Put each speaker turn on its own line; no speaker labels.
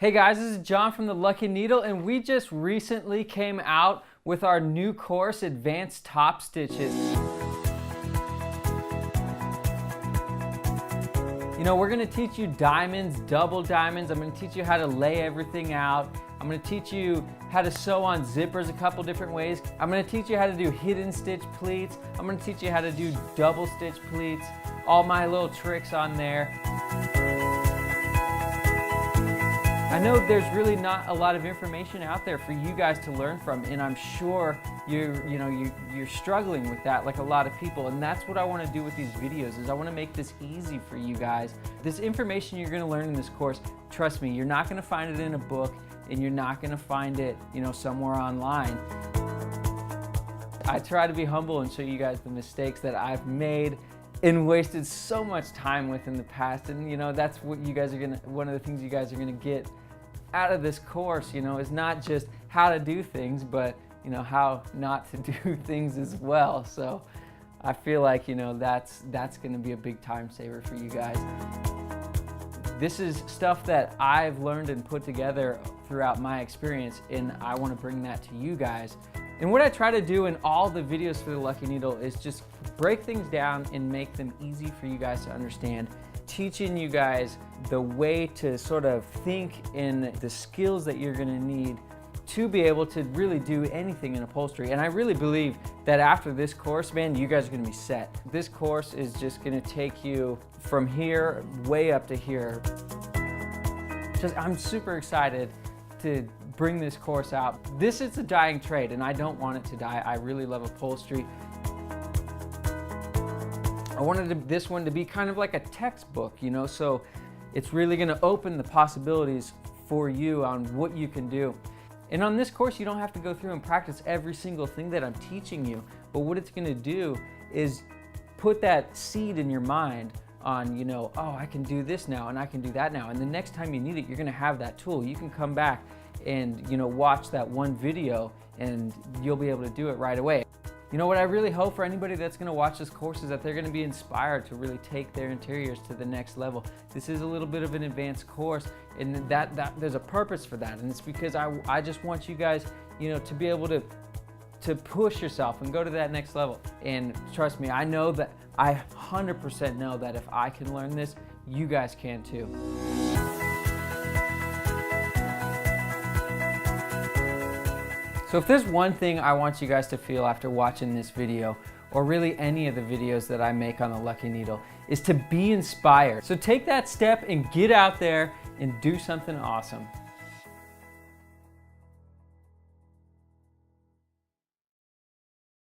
Hey guys, this is John from the Lucky Needle, and we just recently came out with our new course, Advanced Top Stitches. You know, we're gonna teach you diamonds, double diamonds. I'm gonna teach you how to lay everything out. I'm gonna teach you how to sew on zippers a couple different ways. I'm gonna teach you how to do hidden stitch pleats. I'm gonna teach you how to do double stitch pleats. All my little tricks on there. I know there's really not a lot of information out there for you guys to learn from, and I'm sure you're struggling with that like a lot of people, and that's what I want to do with these videos is I want to make this easy for you guys. This information you're going to learn in this course, trust me, you're not going to find it in a book, and you're not going to find it, somewhere online. I try to be humble and show you guys the mistakes that I've made and wasted so much time with in the past, and that's what you guys are one of the things you guys are gonna get out of this course, is not just how to do things, but how not to do things as well. So I feel like that's gonna be a big time saver for you guys. This is stuff that I've learned and put together throughout my experience, and I want to bring that to you guys. And what I try to do in all the videos for the Lucky Needle is just break things down and make them easy for you guys to understand, teaching you guys the way to sort of think and the skills that you're gonna need to be able to really do anything in upholstery. And I really believe that after this course, man, you guys are gonna be set. This course is just gonna take you from here way up to here. I'm super excited to bring this course out. This is a dying trade, and I don't want it to die. I really love upholstery. I wanted this one to be kind of like a textbook, so it's really gonna open the possibilities for you on what you can do. And on this course, you don't have to go through and practice every single thing that I'm teaching you, but what it's gonna do is put that seed in your mind on, oh, I can do this now and I can do that now. And the next time you need it, you're gonna have that tool. You can come back and watch that one video and you'll be able to do it right away. What I really hope for anybody that's gonna watch this course is that they're gonna be inspired to really take their interiors to the next level. This is a little bit of an advanced course, and that there's a purpose for that. And it's because I just want you guys, to be able to push yourself and go to that next level. And trust me, I know that, I 100% know that if I can learn this, you guys can too. So if there's one thing I want you guys to feel after watching this video, or really any of the videos that I make on the Lucky Needle, is to be inspired. So take that step and get out there and do something awesome.